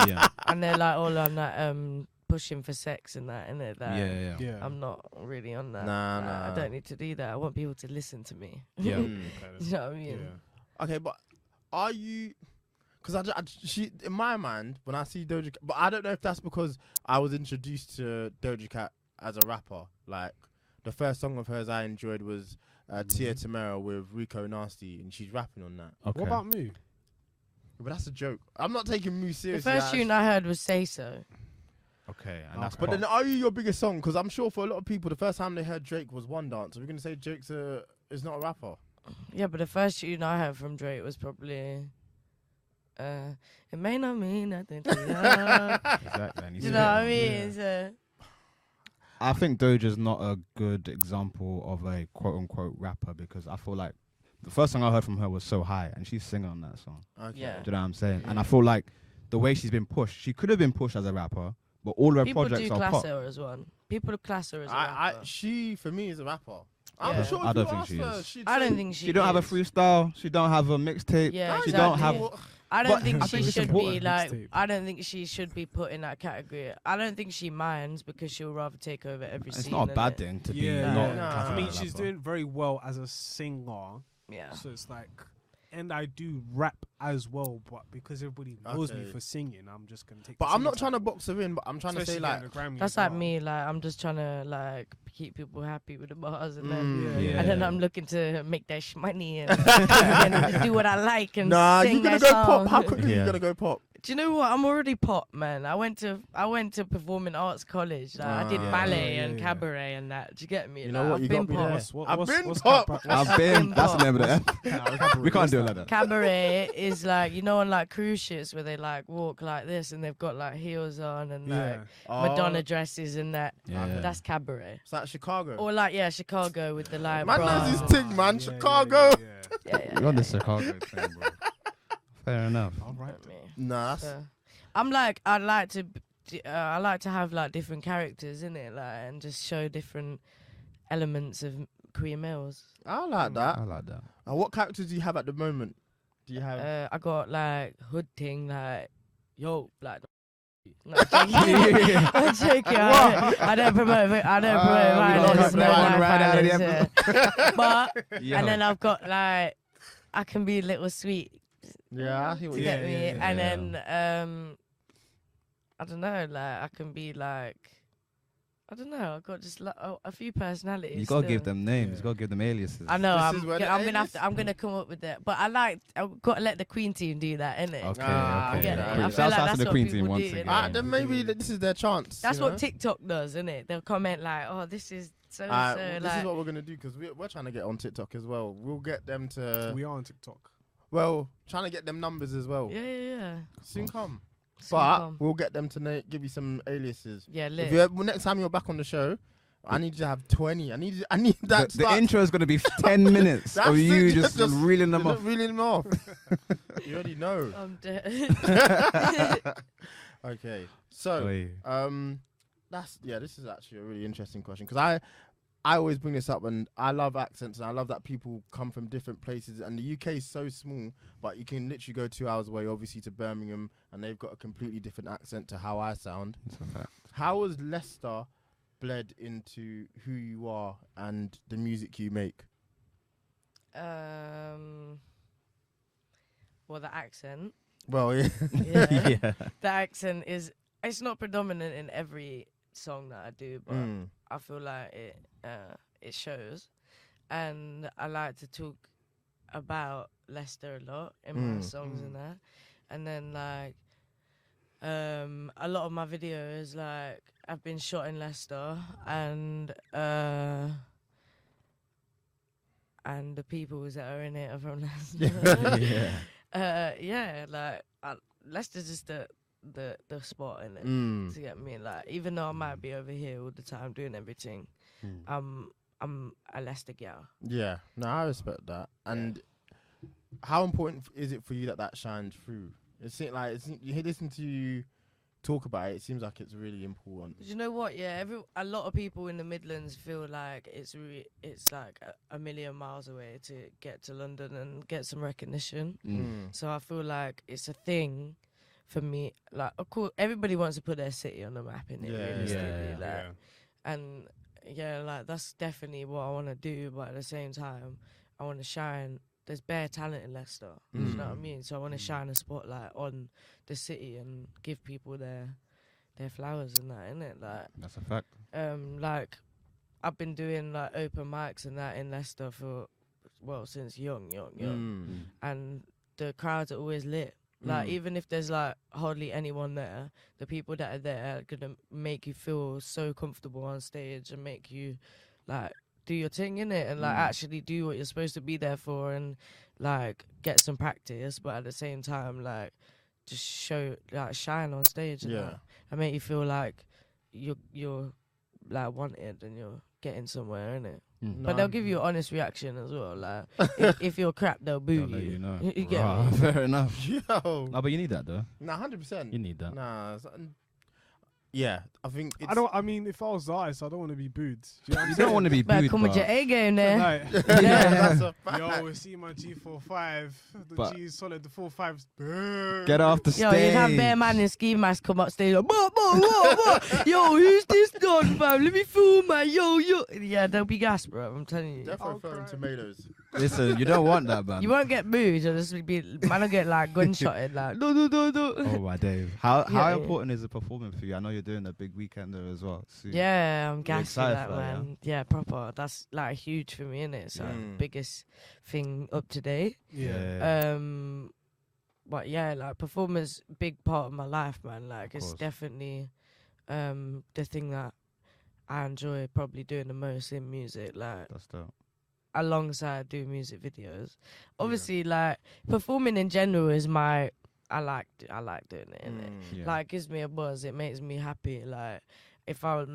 Yeah, and they're like all on that pushing for sex and that, innit? Like, yeah. Yeah. I'm not really on that. Nah, Like, nah. I don't need to do that. I want people to listen to me. Yeah. Mm. You know what I mean? Yeah. Okay, but are you? Because she, in my mind, when I see Doja Cat, but I don't know if that's because I was introduced to Doja Cat as a rapper. Like, the first song of hers I enjoyed was Tia Tamera with Rico Nasty, and she's rapping on that. Okay. What about Moo? But that's a joke. I'm not taking Moo The seriously. first tune I heard was Say So. Okay, and that's But pop. then, are you your biggest song? Because I'm sure for a lot of people, the first time they heard Drake was One Dance. Are we going to say Drake's is not a rapper? Yeah, but the first tune I heard from Drake was probably. It may not mean nothing to you. Exactly. and Do he's you know what I hitting mean? on- It's, I think Doja's not a good example of a quote unquote rapper because I feel like the first song I heard from her was So High and she's singing on that song. Okay. Yeah. Do you know what I'm saying? And I feel like the way she's been pushed, she could have been pushed as a rapper, but all her people projects do are class pop. her as one. People class her as a rapper. She, for me, is a rapper. Yeah. I'm sure if I don't you think asked she her, is. she'd I say- don't think She don't have a is. freestyle. She don't have a mixtape. Yeah, She don't have. exactly. I don't But think I she think it's should be important. like. Mixtape. I don't think she should be put in that category. I don't think she minds because she'll rather take over every It's scene. not a bad innit? thing to be Yeah, not. Nah. classified I mean, as a she's rapper. doing very well as a singer. Yeah. So it's like, and I do rap as well, but because everybody knows me Okay. for singing, I'm just gonna take. But the I'm not singing trying to title. box her in, but I'm trying to say, Especially like, getting a Grammy That's as like well. me. Like I'm just trying to like keep people happy with the bars, and then Yeah. and then Yeah. I'm looking to make that money and, and do what I like and nah, sing you're gonna that go pop. song. How quickly Yeah. you gonna go pop? Do you know what? I'm already pop, man. I went to performing arts college. Like, I did Ah. ballet Yeah, and yeah. cabaret and that. Do you get me? You know Like, what? I've You been got me pop. there. What's, I've been what's pop. I've been. That's the name of the. Cabaret, We can't what's do it that? like that. Cabaret is like, you know, on like cruise ships where they like walk like this and they've got like heels on and like Yeah. Madonna dresses and that. Yeah. That's cabaret. It's like Chicago. Or like, yeah, Chicago with the like Man bra. knows his Ah, thing, man. yeah, Chicago. yeah. Yeah, yeah, You're on yeah, the Chicago train, bro. Fair enough. All right. yeah. Nah, that's So, I'm like, I like to have like different characters in it, like, and just show different elements of Queen Millz. I like that. I like that. What characters do you have at the moment? Do you have? I got like hood thing, like yo, like. No, I'm joking. I'm joking. I don't promote. I don't promote violence. we don't No cut life right out of violence. But Yo. and then I've got like I can be a little sweet. Yeah, I hear what You you get Yeah, me? yeah, yeah. And then I don't know. Like I can be like. I don't know. I've got just a few personalities. You gotta give still. them names. Yeah. You gotta give them aliases. I know. This is where the I'm gonna alias- I'm gonna come up with that. But I've got to let the Queen team do that, innit? Okay, Ah, okay. get it. Cool. I feel Shouts like out to that's the what Queen people team once do, again. innit? Then maybe this is their chance. That's you what know? TikTok does, innit? They'll comment like, "Oh, this is so Well, so." this Like, is what we're gonna do because we're trying to get on TikTok as well. We'll get them to We are on TikTok. trying to get them numbers as well. yeah. Soon come. Soon But come. we'll get them to give you some aliases. Yeah, If lit. you next time you're back on the show, I need you to have 20. I need that. The intro is gonna be 10 minits That's of you it, just reeling them off. Reeling them off. You already know. I'm dead. Okay, so Oi. this is actually a really interesting question because I always bring this up and I love accents and I love that people come from different places and the UK is so small, but you can literally go 2 hours away, obviously to Birmingham, and they've got a completely different accent to how I sound. It's a fact. How has Leicester bled into who you are and the music you make? Well, the accent. Well, yeah. Yeah. Yeah. The accent is. It's not predominant in every song that I do, but Mm. I feel like it shows, and I like to talk about Leicester a lot in my songs and that, and then like a lot of my videos like have been shot in Leicester, and the peoples that are in it are from Leicester. Yeah. Like Leicester's just the spot in it. Mm. To get me, like, even though I might be over here all the time doing everything, I'm a Leicester gal. Yeah, no, I respect that. And how important is it for you that shines through? It seems like you listen to you talk about it. It seems like it's really important. You know what? Yeah, a lot of people in the Midlands feel like it's like a million miles away to get to London and get some recognition. So I feel like it's a thing for me. Like, of course, everybody wants to put their city on the map, in it, Yeah, realistically. yeah, like, and like that's definitely what I want to do. But at the same time, I want to shine there's bare talent in Leicester. Do you know what I mean? So I want to shine a spotlight on the city and give people their flowers and that, innit? Like, That's a fact. like I've been doing like open mics and that in Leicester for since young, and the crowds are always lit. Like even if there's like hardly anyone there, the people that are there are gonna make you feel so comfortable on stage and make you like do your thing in it and like actually do what you're supposed to be there for and like get some practice, but at the same time like just show like shine on stage and that, and make you feel like you're like wanted and you're getting somewhere in it. But they'll give you an honest reaction as well. Like if you're crap, they'll boo They'll let you. you know. You get me? Fair enough. Yo. No, but you need that though. Nah, 100%. You need that. Nah. Yeah, I think it's... I mean, if I was the artist, I don't want to be booed. Do you know what I'm You saying? don't want to be Better booed, come with but your A game there. Like, Yeah. That's a fact. yo, we see my G45. The But- G is solid. The 45's get off the Yo, stage. you'd have bare man in ski mask come up stage like, whoa. Yo, who's this done, fam? Let me film, man. Yo. Yeah, they'll be gas, bro. I'm telling you. Definitely throwing tomatoes. Listen, you don't want that, man. You won't get booed. You'll just be, man will get like gunshotted, like, no. Oh my Dave. How Yeah. important is it performing for you? I know you're doing a big weekend there as well. soon. Yeah, I'm gassy, excited like, for that, man. Yeah, proper. That's like huge for me, innit? So biggest thing up to date. Yeah. But yeah, like performance, big part of my life, man. Like Of it's course. definitely the thing that I enjoy probably doing the most in music. Like That's dope. alongside doing music videos. Obviously, like performing in general is my. I like doing it, innit? Yeah. Like it gives me a buzz. It makes me happy. Like if I'll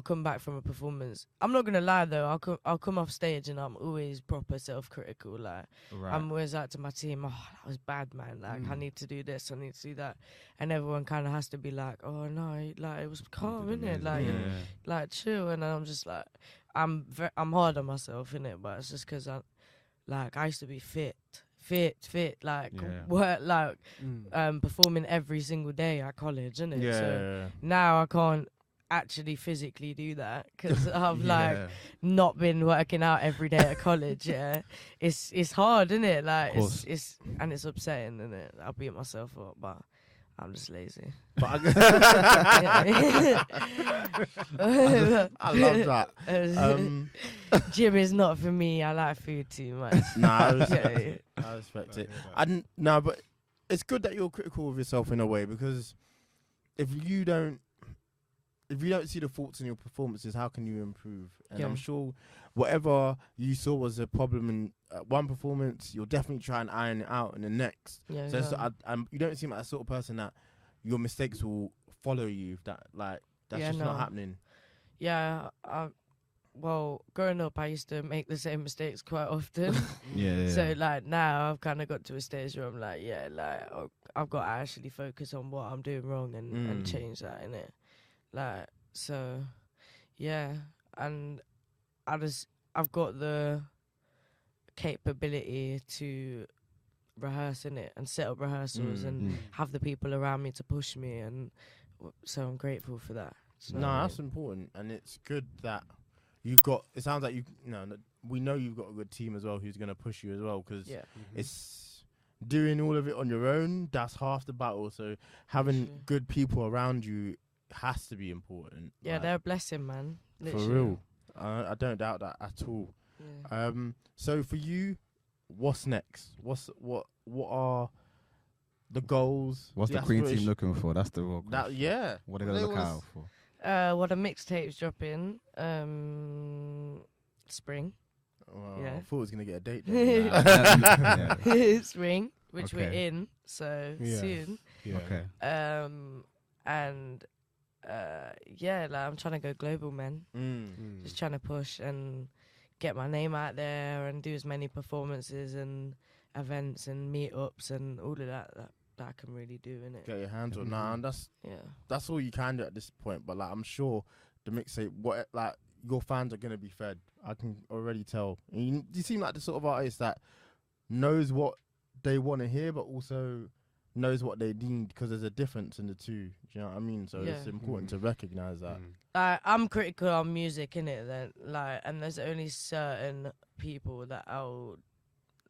come back from a performance. I'm not gonna lie though. I'll come off stage and I'm always proper self-critical. Like Right. I'm always like to my team, oh, that was bad, man. Like I need to do this, I need to do that, and everyone kind of has to be like, oh no, like it was calm, innit? Like like chill, and I'm just like, I'm hard on myself, innit? But it's just because I used to be fit, like work, like performing every single day at college, innit? Yeah. So now I can't actually physically do that because I've like not been working out every day at college. Yeah, it's hard, isn't it? Like it's and it's upsetting, isn't it? I'll beat myself up, but I'm just lazy. But I love that. Gym is not for me. I like food too much. Nah, I respect Yeah. it. I respect it. But it's good that you're critical of yourself in a way, because if you don't see the faults in your performances, how can you improve? And I'm sure whatever you saw was a problem in one performance, you'll definitely try and iron it out in the next. Yeah, So you don't seem like a sort of person that your mistakes will follow you. That's just not happening. Yeah, well, growing up, I used to make the same mistakes quite often. So like now, I've kind of got to a stage where I'm like, I've got to actually focus on what I'm doing wrong and change that, innit? Like, so, yeah, and I've got the capability to rehearse in it and set up rehearsals and have the people around me to push me, and so I'm grateful for that. That's important, and it's good that you've got. It sounds like we know you've got a good team as well who's going to push you as well, because it's doing all of it on your own. That's half the battle. So having good people around you has to be important. Yeah, they're a blessing, man. Literally. For real. I don't doubt that at all. Yeah. So for you, what's next? What are the goals? What's the Queen team looking for? That's the real question. What are they going to look out for? What a mixtape's dropping spring. I thought I was going to get a date. Spring, which we're in, so soon. Yeah. Okay. And like I'm trying to go global, man. Just trying to push and get my name out there and do as many performances and events and meetups and all of that I can really do, innit? Get your hands on. Nah, and that's all you can do at this point. But like, I'm sure the mixtape, your fans are gonna be fed. I can already tell. And you seem like the sort of artist that knows what they want to hear, but also knows what they need, because there's a difference in the two. Do you know what I mean? So it's important to recognize that. I'm critical on music, innit? Then and there's only certain people that I'll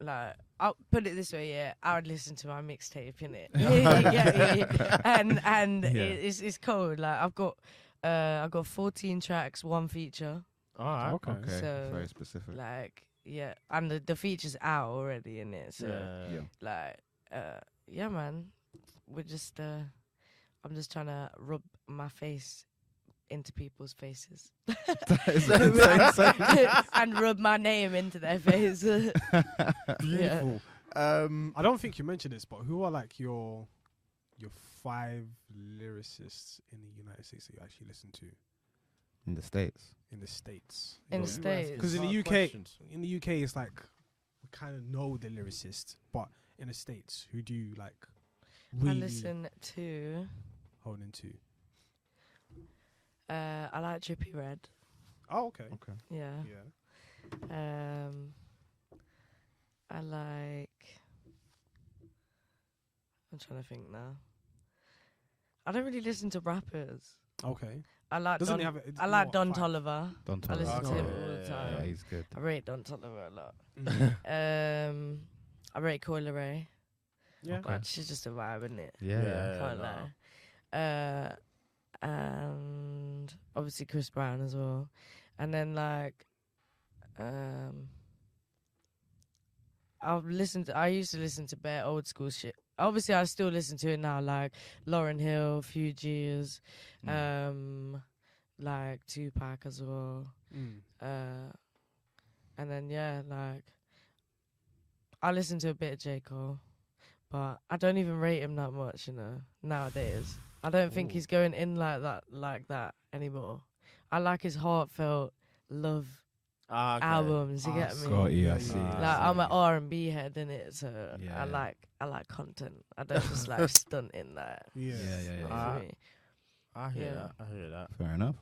like I'll put it this way, yeah, I would listen to my mixtape in it, yeah, and it's cold. Like I've got 14 tracks, 1 feature. All right. Okay. Okay, So, very specific. Like yeah, and the feature's out already in it. So Yeah. like yeah, man, we're just I'm just trying to rub my face into people's faces and rub my name into their face. Beautiful. I don't think you mentioned this, but who are like your 5 lyricists in the United States that you actually listen to In the States. in the States? In the You know, States. because in the Hard UK, questions. it's like we kind of know the lyricist, but in the States, who do you like I really listen to. hold into? I like Drippy Red. Oh, okay. Okay. Yeah. Yeah. I like. I'm trying to think now. I don't really listen to rappers. Okay. I like Doesn't Don. he have a, I like what, Don 5? Tolliver. Don't I tell listen us. to him Okay. all the Yeah, time. Yeah, he's good. I rate Don Tolliver a lot. Mhm. I rate Coyle Ray. Yeah. Okay. But she's just a vibe, isn't it? Yeah. Yeah. Can't lie. And obviously Chris Brown as well. And then like, I used to listen to bare old school shit. Obviously, I still listen to it now, like Lauryn Hill, Fugees, like Tupac as well. And then like I listen to a bit of J. Cole, but I don't even rate him that much, nowadays. I don't think he's going in like that anymore. I like his heartfelt love albums. You get me? Got you. I Yeah, see. yeah. Like I'm an R&B head in it, so Yeah. I like content. I don't just like stunting that. Yeah. Yeah. I hear Yeah. that. I hear that. Fair enough.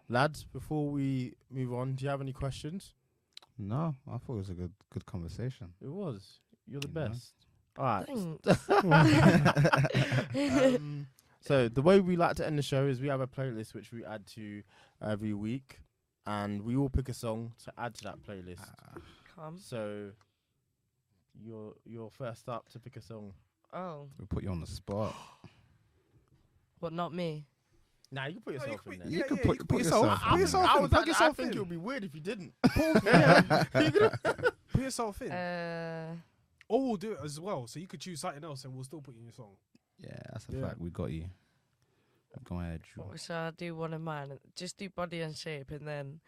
Lads, before we move on, do you have any questions? No, I thought it was a good conversation. It was. You're the You know. best. All right. Thanks. So the way we like to end the show is we have a playlist which we add to every week, and we all pick a song to add to that playlist. Come. So you're first up to pick a song. Oh, We put you on the spot. but not me. Nah, you can put yourself in there. You could put yourself. I in. yourself in. Plug yourself think in. it would be weird if you didn't. Put yourself in. Or we'll do it as well, so you could choose something else, and we'll still put you in your song. Yeah, that's a Yeah. fact. We got you. Go ahead, Drew. What shall I do? One of mine. Just do Body and Shape, and then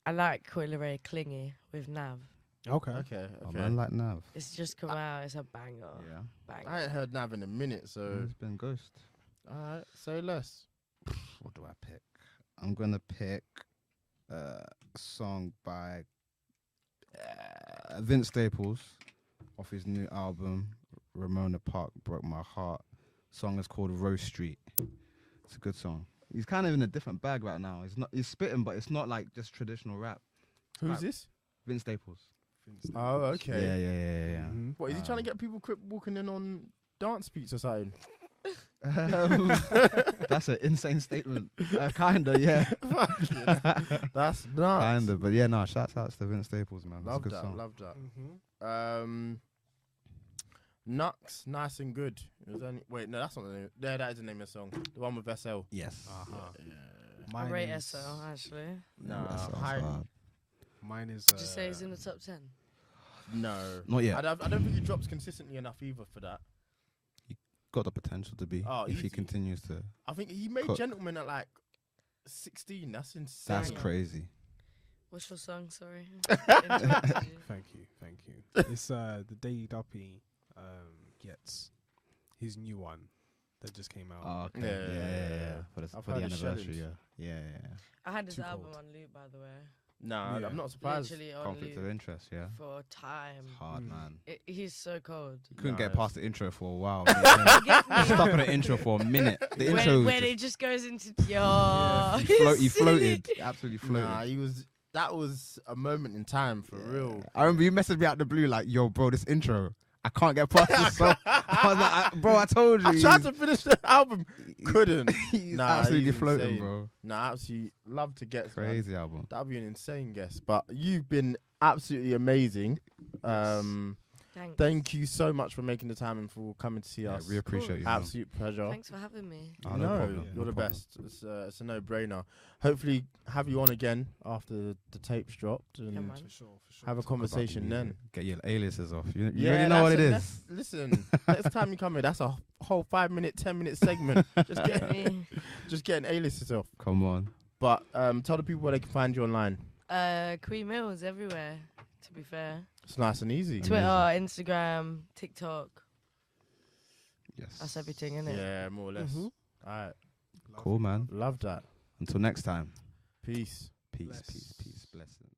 I like Coyle Ray Clingy with Nav. Okay. Okay. Oh, man, like Nav. It's just come out. It's a banger. Yeah. Banger. I ain't heard Nav in a minute, so It's been Ghost. alright, say less. What do I pick? I'm gonna pick a song by Vince Staples off his new album Ramona Park Broke My Heart. Song is called Rose Street. It's a good song. He's kind of in a different bag right now. He's spitting, but it's not like just traditional rap. Who's Right. this? Vince Staples. Oh, okay. Yeah. Mhm. What is he trying to get people walking in on dance beats or something? That's an insane statement. Kinda, yeah. That's nuts. Kinda, but yeah, no. Shouts out to Vince Staples, man. That's a Love good that. song. Love that. Mhm. Nux, Nice and Good. It was only, wait, no, that's not the name. Yeah, that is the name of the song. The one with SL. Yes. I rate SL actually. No, That's high. hard. Mine is. Did you say he's in the top 10? No, Not yet. I don't think he drops consistently enough either for that. Got the potential to be Oh, if he easy. continues to. I think he made Cook. Gentleman at like 16. That's insane. That's crazy. What's your song? Sorry. Interrupted you. Thank you. It's the Day Duppy gets his new one that just came out. Oh, okay. Yeah. For I've the heard the anniversary, shellings. yeah. I had this Too album cold. on loop, by the way. Nah, Yeah. I'm not surprised. Literally on Conflict of loop interest, yeah. for time. It's hard, man. He's so cold. Couldn't get Nice. past the intro for a while. Get me? Stuck on the intro for a minute. The intro was when it just goes into yo. he floated, absolutely floated. Nah, that was a moment in time for real. I remember you messaged me out the blue like, "Yo, bro, this intro, I can't get past this song." I was like, "Bro, I told you." I tried to finish the album, couldn't. He's Nah, absolutely he's floating, insane. bro. Nah, absolutely love to get Crazy album. That'd be an insane guess, but you've been absolutely amazing. Thanks. Thank you so much for making the time and for coming to see Yeah, us. we appreciate you. man. Absolute pleasure. Thanks for having me. Oh, no, no problem. you're no the problem. best. It's a no-brainer. Hopefully, have you on again after the tapes dropped and Yeah, man. For sure. have a Talk about the conversation then. music. Get your aliases off. You Yeah, already know what it that's- is. Listen, next time you come here, that's a whole 5-minute, 10-minute segment. just getting A-listers off. Come on. But tell the people where they can find you online. Queen Millz everywhere. To be fair, It's nice and easy. Twitter, Instagram, TikTok. Yes. That's everything, innit? Yeah, more or less. Mhm. All right, Cool, man. love that. Until next time. Peace. Peace, Bless. peace, peace. Blessings.